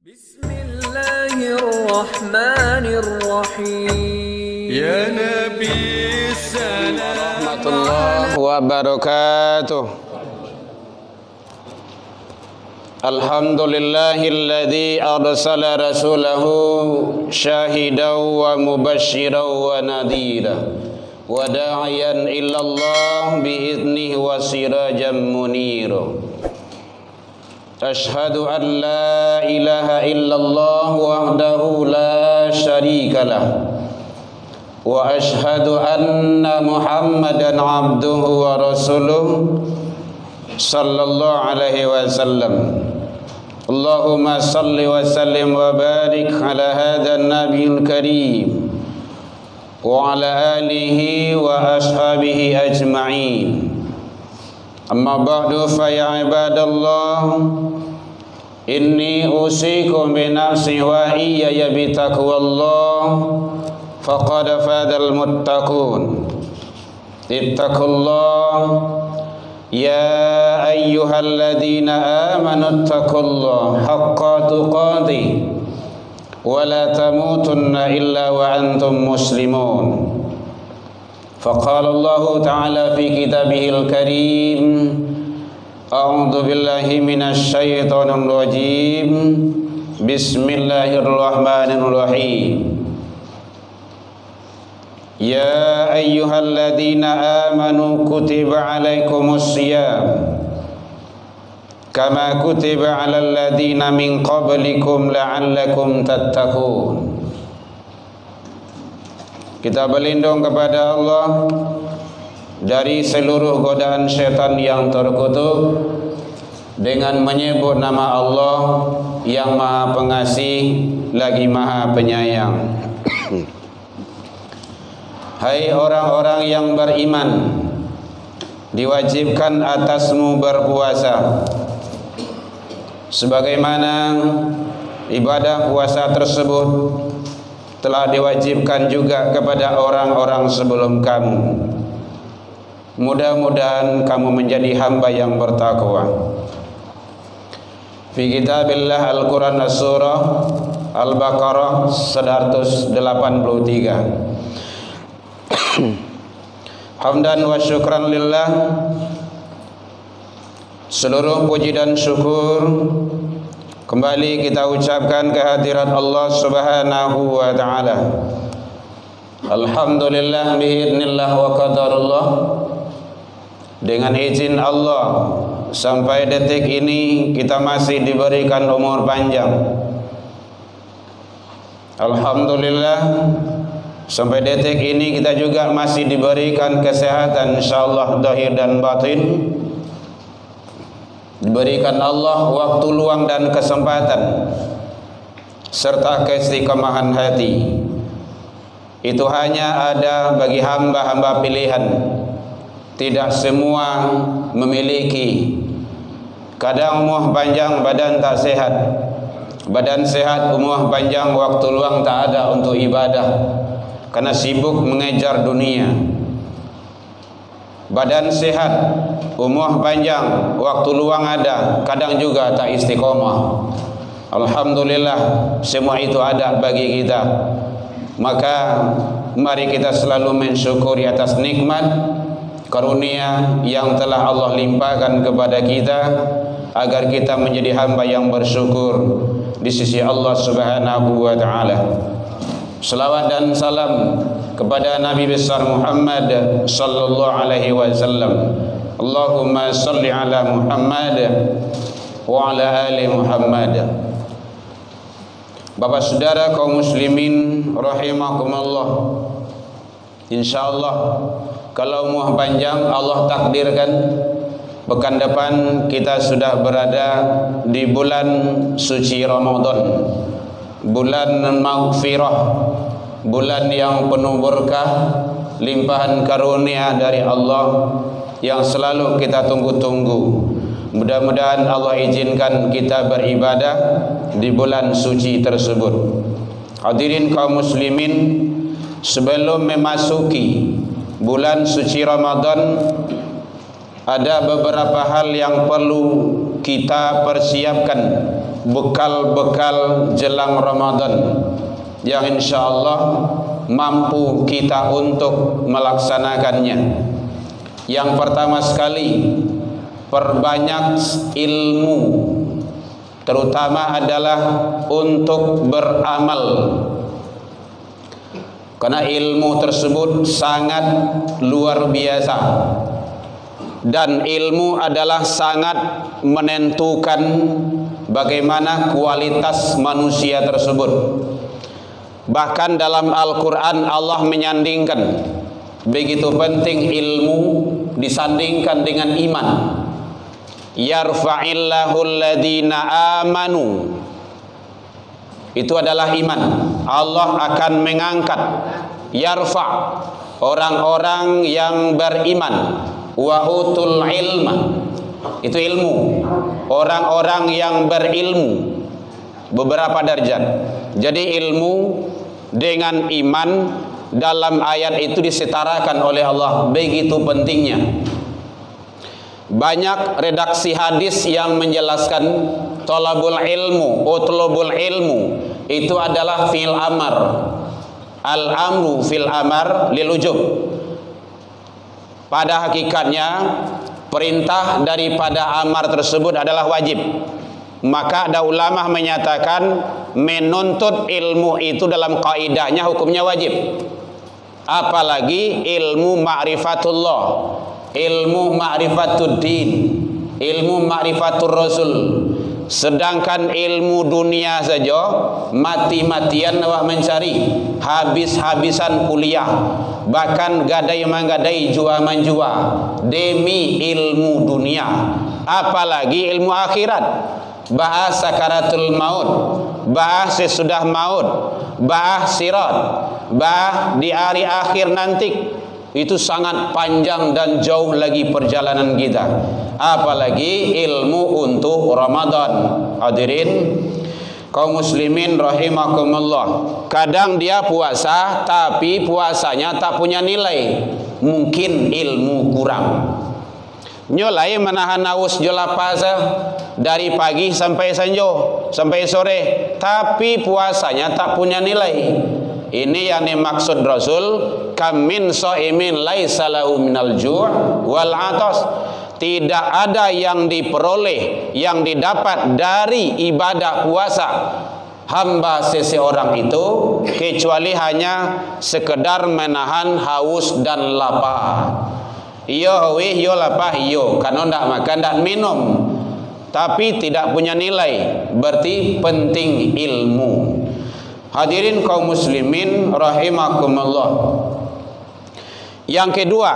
Bismillahirrahmanirrahim. Ya Nabi salam warahmatullahi wabarakatuh. Alhamdulillahilladzi arsala rasulahu syahidan wa mubasysyiran wa nadhira wa da'iyan ilallah bi'idnihi wa sirajan munira. Ashhadu an la ilaha illallah wahdahu la syarika lah wa ashhadu anna Muhammadan abduhu wa rasuluh sallallahu alaihi wasallam. Allahumma salli wa sallim wa barik ala hadzal nabiyil karim wa ala alihi wa ashabihi ajma'in. Amma ba'du fa ya ibadallah, inni usikum bi nafsi wa iyaya bi taqwallah faqad fadal muttaqun. Ittaqullah ya ayyuhalladzina amanu ittaqullaha haqqa tuqatih wa la tamutunna illa wa antum muslimun. فقال الله تعالى في كتابه الكريم أعوذ بالله من الشيطان الرجيم بسم الله الرحمن الرحيم يا أيها الذين آمنوا كتب عليكم الصيام كما كتب على الذين من قبلكم لعلكم تتقون. Kita berlindung kepada Allah dari seluruh godaan syaitan yang terkutuk dengan menyebut nama Allah yang Maha Pengasih lagi Maha Penyayang. Hai orang-orang yang beriman, diwajibkan atasmu berpuasa sebagaimana ibadah puasa tersebut telah diwajibkan juga kepada orang-orang sebelum kamu. Mudah-mudahan kamu menjadi hamba yang bertakwa. Fi kitabillah Al-Quran Surah Al-Baqarah 183. Hamdan wa syukran lillah, seluruh puji dan syukur kembali kita ucapkan kehadirat Allah Subhanahu wa taala. Alhamdulillah biidznillah wa qadarullah, dengan izin Allah sampai detik ini kita masih diberikan umur panjang. Alhamdulillah sampai detik ini kita juga masih diberikan kesehatan insyaallah zahir dan batin. Diberikan Allah waktu luang dan kesempatan serta keistiqomahan hati. Itu hanya ada bagi hamba-hamba pilihan. Tidak semua memiliki. Kadang umur panjang badan tak sehat, badan sehat umur panjang waktu luang tak ada untuk ibadah karena sibuk mengejar dunia. Badan sehat, umur panjang, waktu luang ada, kadang juga tak istiqomah. Alhamdulillah semua itu ada bagi kita. Maka mari kita selalu mensyukuri atas nikmat karunia yang telah Allah limpahkan kepada kita, agar kita menjadi hamba yang bersyukur di sisi Allah Subhanahu wa taala. Selawat dan salam kepada Nabi besar Muhammad sallallahu alaihi wasallam. Allahumma salli ala Muhammad wa ala ali Muhammad. Bapak saudara kaum muslimin rahimakumullah, insyaallah kalau umur panjang Allah takdirkan pekan depan kita sudah berada di bulan suci Ramadan, bulan maghfirah, bulan yang penuh berkah, limpahan karunia dari Allah yang selalu kita tunggu-tunggu. Mudah-mudahan Allah izinkan kita beribadah di bulan suci tersebut. Hadirin kaum muslimin, sebelum memasuki bulan suci Ramadan, ada beberapa hal yang perlu kita persiapkan bekal-bekal jelang Ramadan yang insyaallah mampu kita untuk melaksanakannya. Yang pertama sekali, perbanyak ilmu, terutama adalah untuk beramal, karena ilmu tersebut sangat luar biasa dan ilmu adalah sangat menentukan bagaimana kualitas manusia tersebut. Bahkan dalam Al-Quran Allah menyandingkan begitu penting ilmu disandingkan dengan iman. Yarfa'illahu alladhina amanu, itu adalah iman. Allah akan mengangkat, yarfa', orang-orang yang beriman. Wa utul ilma, itu ilmu, orang-orang yang berilmu, beberapa derajat. Jadi ilmu dengan iman dalam ayat itu disetarakan oleh Allah, begitu pentingnya. Banyak redaksi hadis yang menjelaskan talabul ilmu, utlubul ilmu itu adalah fil amar. Al-amru fil amar lil ujub. Pada hakikatnya perintah daripada amar tersebut adalah wajib. Maka ada ulama menyatakan menuntut ilmu itu dalam kaidahnya hukumnya wajib. Apalagi ilmu ma'rifatullah, ilmu ma'rifatuddin, ilmu ma'rifatur rasul. Sedangkan ilmu dunia saja mati-matian awak mencari, habis-habisan kuliah, bahkan gadai manggadai, jua menjua demi ilmu dunia, apalagi ilmu akhirat. Bahas sakaratul maut, bahas sesudah maut, bahas sirat, bahas di hari akhir nanti. Itu sangat panjang dan jauh lagi perjalanan kita, apalagi ilmu untuk Ramadan. Hadirin kaum muslimin rahimakumullah, kadang dia puasa tapi puasanya tak punya nilai, mungkin ilmu kurang. Nyolai menahan haus jola puasa dari pagi sampai sanjo, sampai sore, tapi puasanya tak punya nilai. Ini yang dimaksud Rasul, kam min shaimin laisa lahu minal ju' wal 'atas. Tidak ada yang diperoleh, yang didapat dari ibadah puasa hamba seseorang itu kecuali hanya sekedar menahan haus dan lapar. Iyo weh, yo lapar, yo karena ndak makan, ndak minum, tapi tidak punya nilai. Berarti penting ilmu. Hadirin kaum muslimin rahimakumullah. Yang kedua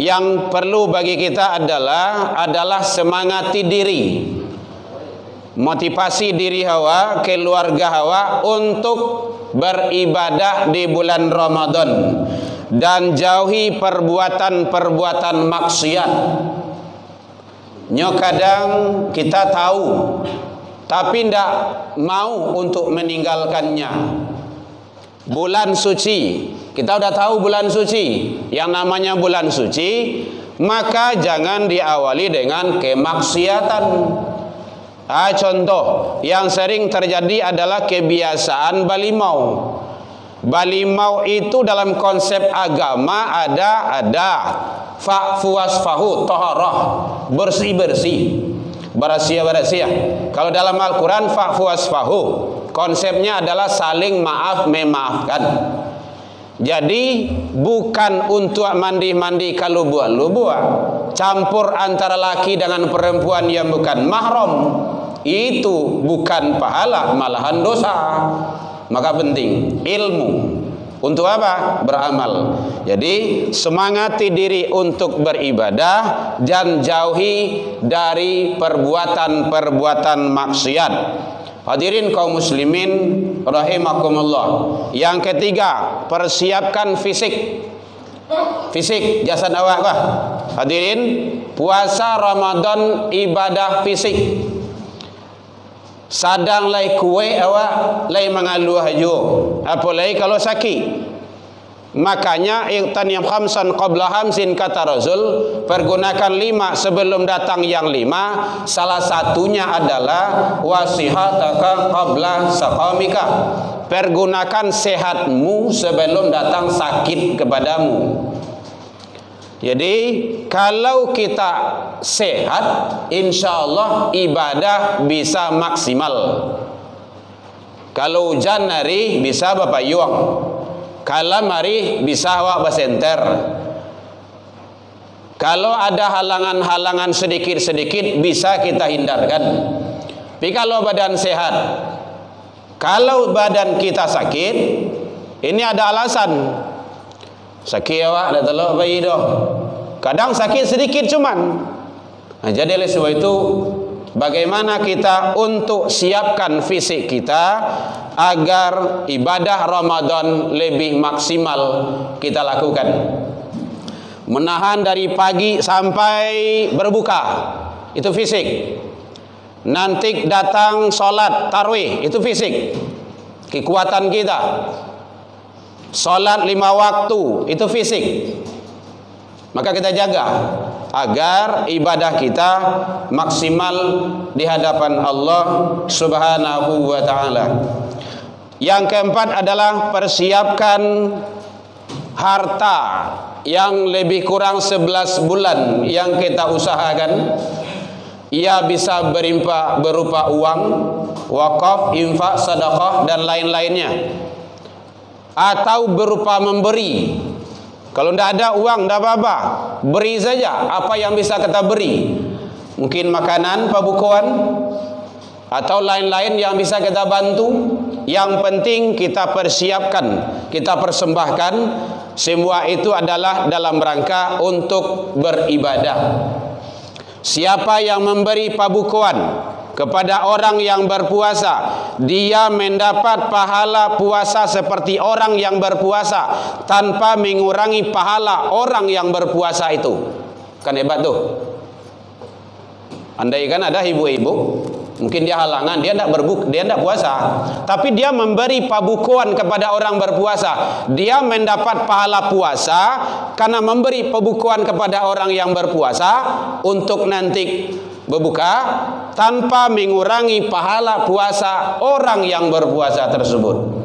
yang perlu bagi kita adalah semangati diri, motivasi diri hawa, keluarga hawa untuk beribadah di bulan Ramadan dan jauhi perbuatan-perbuatan maksiat. Nyo kadang kita tahu tapi tidak mau untuk meninggalkannya. Bulan suci, kita sudah tahu bulan suci, yang namanya bulan suci, maka jangan diawali dengan kemaksiatan. Contoh yang sering terjadi adalah kebiasaan balimau. Balimau itu dalam konsep agama ada fa'fu wasfahu, taharah, bersih-bersih, barasia-barasia. Kalau dalam Al-Quran fa'fu wasfahu, konsepnya adalah saling maaf memaafkan. Jadi bukan untuk mandi-mandi kalau buat campur antara laki dengan perempuan yang bukan mahram, itu bukan pahala, malahan dosa. Maka penting ilmu. Untuk apa? Beramal. Jadi semangati diri untuk beribadah dan jauhi dari perbuatan-perbuatan maksiat. Hadirin kaum muslimin rahimakumullah. Yang ketiga, persiapkan fisik. Fisik jasad awak bah. Hadirin, puasa Ramadan ibadah fisik. Sadang lai kue awak lai mengaluh haju, apalagi kalau sakit. Makanya iqtanim khamsan qabla hamsin, kata Rasul, pergunakan 5 sebelum datang yang 5. Salah satunya adalah wasihataka qabla saqamika, pergunakan sehatmu sebelum datang sakit kepadamu. Jadi kalau kita sehat, insya Allah ibadah bisa maksimal. Kalau hujan hari bisa bapak yuang, kalau mari bisa awak basenter. Kalau ada halangan-halangan sedikit-sedikit bisa kita hindarkan. Tapi kalau badan sehat, kalau badan kita sakit, ini ada alasan. Sakit awak dah telok bayi dah. Kadang sakit sedikit cuman. Nah, jadi oleh sebab itu, bagaimana kita untuk siapkan fisik kita agar ibadah Ramadan lebih maksimal kita lakukan. Menahan dari pagi sampai berbuka, itu fisik. Nanti datang solat tarawih, itu fisik. Kekuatan kita. Solat 5 waktu, itu fisik. Maka kita jaga agar ibadah kita maksimal di hadapan Allah Subhanahu wa ta'ala. Yang keempat adalah persiapkan harta yang lebih kurang 11 bulan yang kita usahakan. Ia bisa berupa uang, wakaf, infak, sedekah dan lain-lainnya, atau berupa memberi. Kalau tidak ada uang, tidak apa-apa, beri saja apa yang bisa kita beri. Mungkin makanan, pabukuan, atau lain-lain yang bisa kita bantu. Yang penting kita persiapkan, kita persembahkan. Semua itu adalah dalam rangka untuk beribadah. Siapa yang memberi pabukuan kepada orang yang berpuasa, dia mendapat pahala puasa seperti orang yang berpuasa, tanpa mengurangi pahala orang yang berpuasa itu. Kan hebat tuh. Andai kan ada ibu-ibu, mungkin dia halangan, dia tidak puasa, tapi dia memberi pabukuan kepada orang berpuasa, dia mendapat pahala puasa karena memberi pabukuan kepada orang yang berpuasa untuk nanti berbuka, tanpa mengurangi pahala puasa orang yang berpuasa tersebut.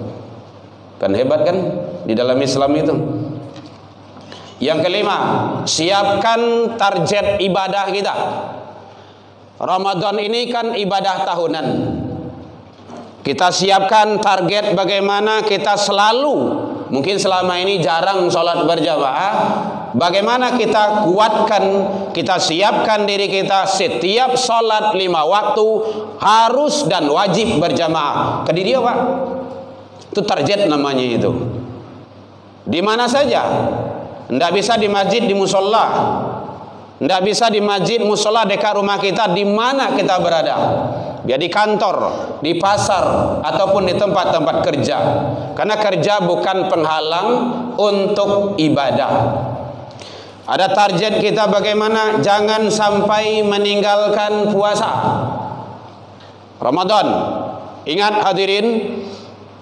Kan hebat kan di dalam Islam itu. Yang kelima, siapkan target ibadah kita. Ramadan ini kan ibadah tahunan. Kita siapkan target bagaimana kita selalu, mungkin selama ini jarang sholat berjamaah, bagaimana kita kuatkan, kita siapkan diri kita setiap sholat 5 waktu harus dan wajib berjamaah. Ke diri Pak, itu target namanya itu. Di mana saja, tidak bisa di masjid, di musola, tidak bisa di masjid, musola dekat rumah kita, di mana kita berada. Ya di kantor, di pasar, ataupun di tempat-tempat kerja. Karena kerja bukan penghalang untuk ibadah. Ada target kita bagaimana jangan sampai meninggalkan puasa Ramadan. Ingat hadirin,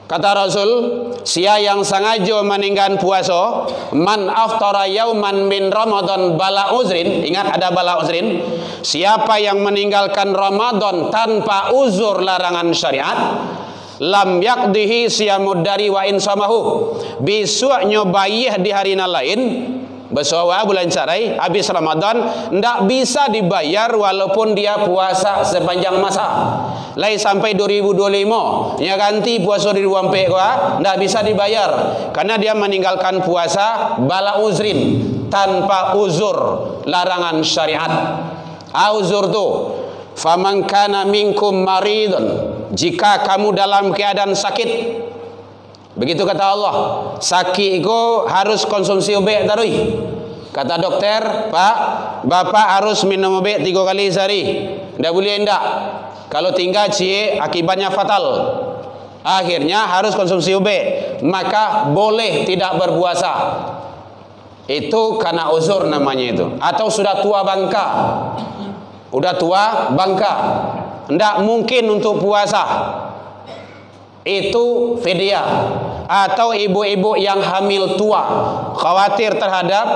kata Rasul, sia yang sengaja meninggalkan puasa, man aftara yauman min Ramadan bala uzrin, ingat ada bala uzrin, siapa yang meninggalkan Ramadan tanpa uzur larangan syariat, lam yakdihi siyamud dari wa insamahu, besok nyobayih di hari lain, bersawa bulan carai habis Ramadan, tidak bisa dibayar walaupun dia puasa sepanjang masa. Lai sampai 2025 ya ganti puasa di ruang PK, tidak bisa dibayar karena dia meninggalkan puasa bala uzrin, tanpa uzur larangan syariat. Uzur tu faman kana minkum maridun, jika kamu dalam keadaan sakit. Begitu kata Allah, sakit itu harus konsumsi obat tarui. Kata dokter, Pak, Bapak harus minum obat 3 kali sehari. Tidak boleh enggak. Kalau tinggal cie akibatnya fatal. Akhirnya harus konsumsi obat. Maka boleh tidak berpuasa. Itu karena uzur namanya itu. Atau sudah tua bangka. Udah tua bangka, tidak mungkin untuk puasa. Itu fidyah. atau ibu-ibu yang hamil tua, khawatir terhadap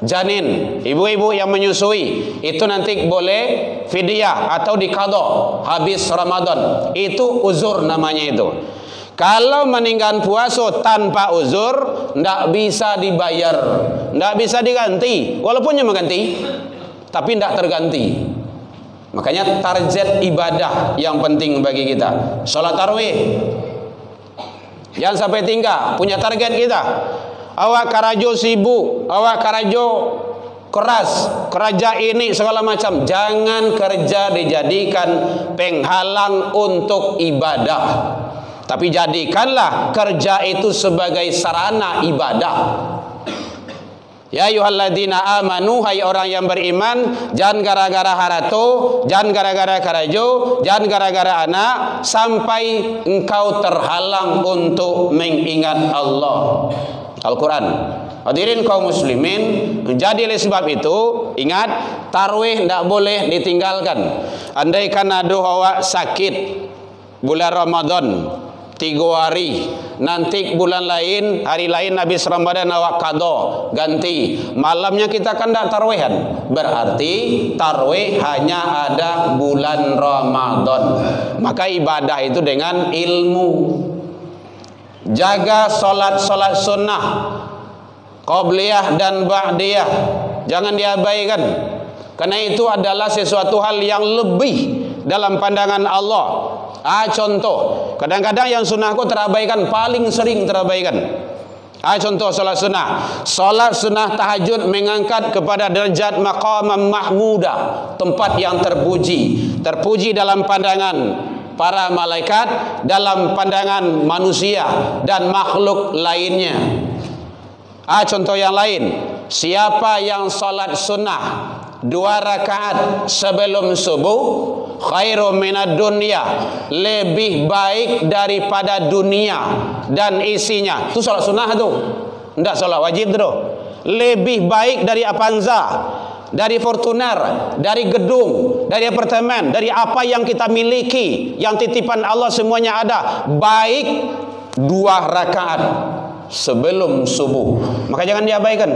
janin, ibu-ibu yang menyusui, itu nanti boleh fidyah atau diqadha habis Ramadan. Itu uzur namanya itu. Kalau meninggal puasa tanpa uzur, tidak bisa dibayar, tidak bisa diganti, walaupun cuma ganti, tapi tidak terganti. Makanya target ibadah yang penting bagi kita. Salat tarawih jangan sampai tinggal, punya target kita. Awak karajo sibuk, awak karajo keras, kerja ini segala macam, jangan kerja dijadikan penghalang untuk ibadah, tapi jadikanlah kerja itu sebagai sarana ibadah. Ya ayyuhalladzina amanu, hai orang yang beriman, jangan gara-gara harato, jangan gara-gara karajo, jangan gara-gara anak sampai engkau terhalang untuk mengingat Allah. Al-Quran. Hadirin kaum muslimin, jadi oleh sebab itu ingat, tarawih tidak boleh ditinggalkan. Andaikan ada awak sakit bulan Ramadan 3 hari, nanti bulan lain, hari lain habis Ramadan awak qadha ganti, malamnya kita kan tidak tarawih, berarti tarawih hanya ada bulan Ramadan. Maka ibadah itu dengan ilmu. Jaga solat-solat sunnah, qabliyah dan ba'diyah, jangan diabaikan, karena itu adalah sesuatu hal yang lebih dalam pandangan Allah. Contoh, kadang-kadang yang sunnahku terabaikan, paling sering terabaikan. Contoh solat sunnah. Solat sunnah tahajud mengangkat kepada derajat maqam mahmudah, tempat yang terpuji, terpuji dalam pandangan para malaikat, dalam pandangan manusia dan makhluk lainnya. Contoh yang lain, siapa yang salat sunnah 2 rakaat sebelum subuh, khairu minad dunya, lebih baik daripada dunia dan isinya. Itu salat sunnah tu, tidak salat wajib tu. Lebih baik dari Avanza, dari Fortuner, dari gedung, dari apartemen, dari apa yang kita miliki, yang titipan Allah semuanya ada. Baik 2 rakaat sebelum subuh. Maka jangan diabaikan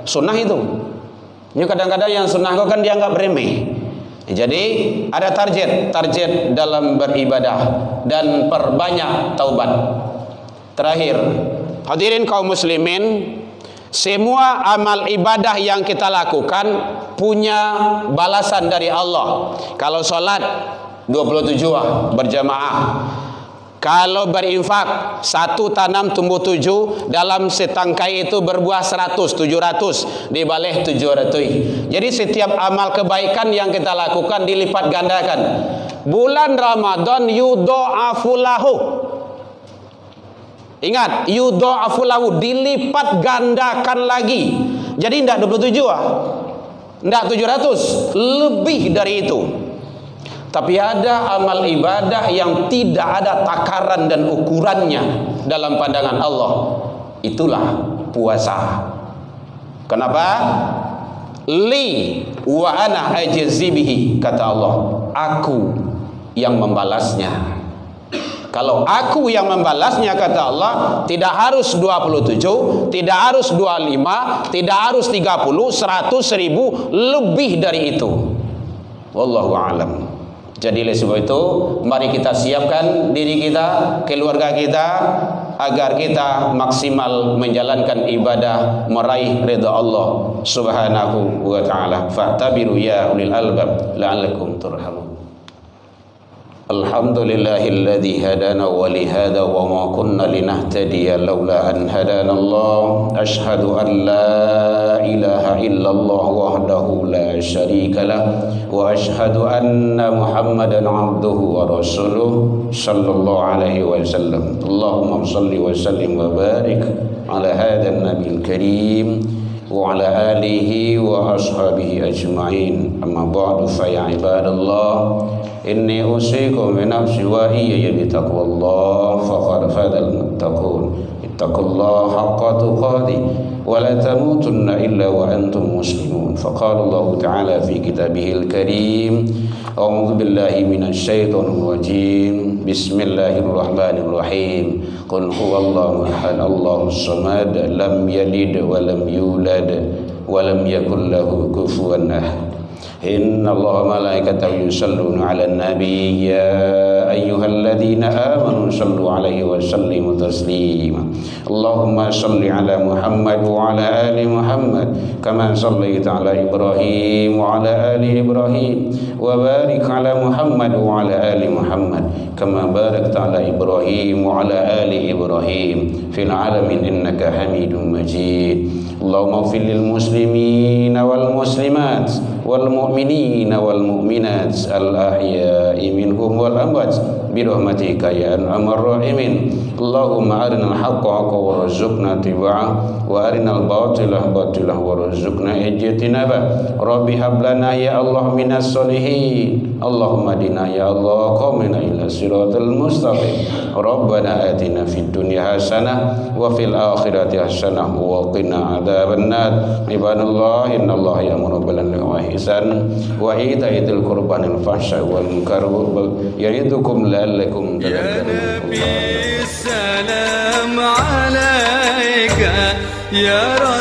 sunnah itu. Ini kadang-kadang yang sunnah kau kan dianggap remeh. Jadi ada target dalam beribadah dan perbanyak taubat. Terakhir, hadirin kaum muslimin, semua amal ibadah yang kita lakukan punya balasan dari Allah. Kalau solat 27 berjamaah, kalau berinfak 1 tanam tumbuh 7, dalam setangkai itu berbuah 100, 700 dibalik 700. Jadi setiap amal kebaikan yang kita lakukan dilipat gandakan. Bulan Ramadan yudha'afu lahu. Ingat, yudha'afu lahu, dilipat gandakan lagi. Jadi tidak 27 tidak 700, lebih dari itu. Tapi ada amal ibadah yang tidak ada takaran dan ukurannya dalam pandangan Allah. Itulah puasa. Kenapa? Li wa ana ajzi bihi, kata Allah, aku yang membalasnya. Kalau aku yang membalasnya, kata Allah, tidak harus 27, tidak harus 25, tidak harus 30, 100, 1000, lebih dari itu. Wallahu a'lam. Jadi oleh sebab itu, mari kita siapkan diri kita, keluarga kita, agar kita maksimal menjalankan ibadah, meraih ridha Allah subhanahu wa ta'ala. Fa'tabiru ya ulil albab la'allakum turhamun. Alhamdulillahilladzi hadana wa lihada wa ma kunna linahtadiya laula an hadana Allah. Ashhadu an la ilaha illallah wahdahu la syarika lah, wa ashhadu anna Muhammadan abduhu wa rasuluh sallallahu alaihi wasallam. Allahumma shalli wa sallim wa barik ala hadzal nabiyil karim wa ala alihi wa ashabihi ajma'in. Amma ba'du, fa ya ibadallah, inni usikum bi nafsi wa iyaya bi taqwallah faqad fadal muttaqun. Ittaqullaha haqqa tuqatih wa la tamutunna illa wa antum muslimun. Faqala Allah ta'ala fi kitabihil karim, A'udzu billahi minasyaitonir rajim. Bismillahirrahmanirrahim. Qul huwallahu ahad, Allahus samad, lam yalid wa lam yulad wa lam yakul lahu kufuwan ahad. Inna Allah malaikatahu yusalluna 'alan nabi ya ayyuhalladzina amanu sallu 'alaihi wa sallimu taslima. Allahumma salli 'ala Muhammad wa 'ala ali Muhammad kama shallaita 'ala Ibrahim wa 'ala ali Ibrahim wa barik 'ala Muhammad wa 'ala ali Muhammad kama barakta 'ala Ibrahim wa 'ala ali Ibrahim fil 'alamin innaka Hamidum Majid. Allahumma ighfir lil muslimina wal muslimat wal mu'minina wal mu'minat al ahya'i minhum wal amwat bi rahmatika ya arhamar rahimin. Allahumma arinal haqqa haqqan warzuqna ittiba'ah wa arinal batila batilah warzuqna ijtinaba. Rabbi hab lana ya Allah minas solihin. Allahumma dina ya Allah qamina ila siratal mustaqim. Rabbana atina fid dunya hasanah wa fil akhirati hasanah wa qina adzabannar. Ibadallah innallaha ya'muru bil 'adli wal ihsan wa ita'idzil qurba wal fahsya'i wal munkar ya'idukum la'allakum tadhakkarun. السلام عليك يا رب.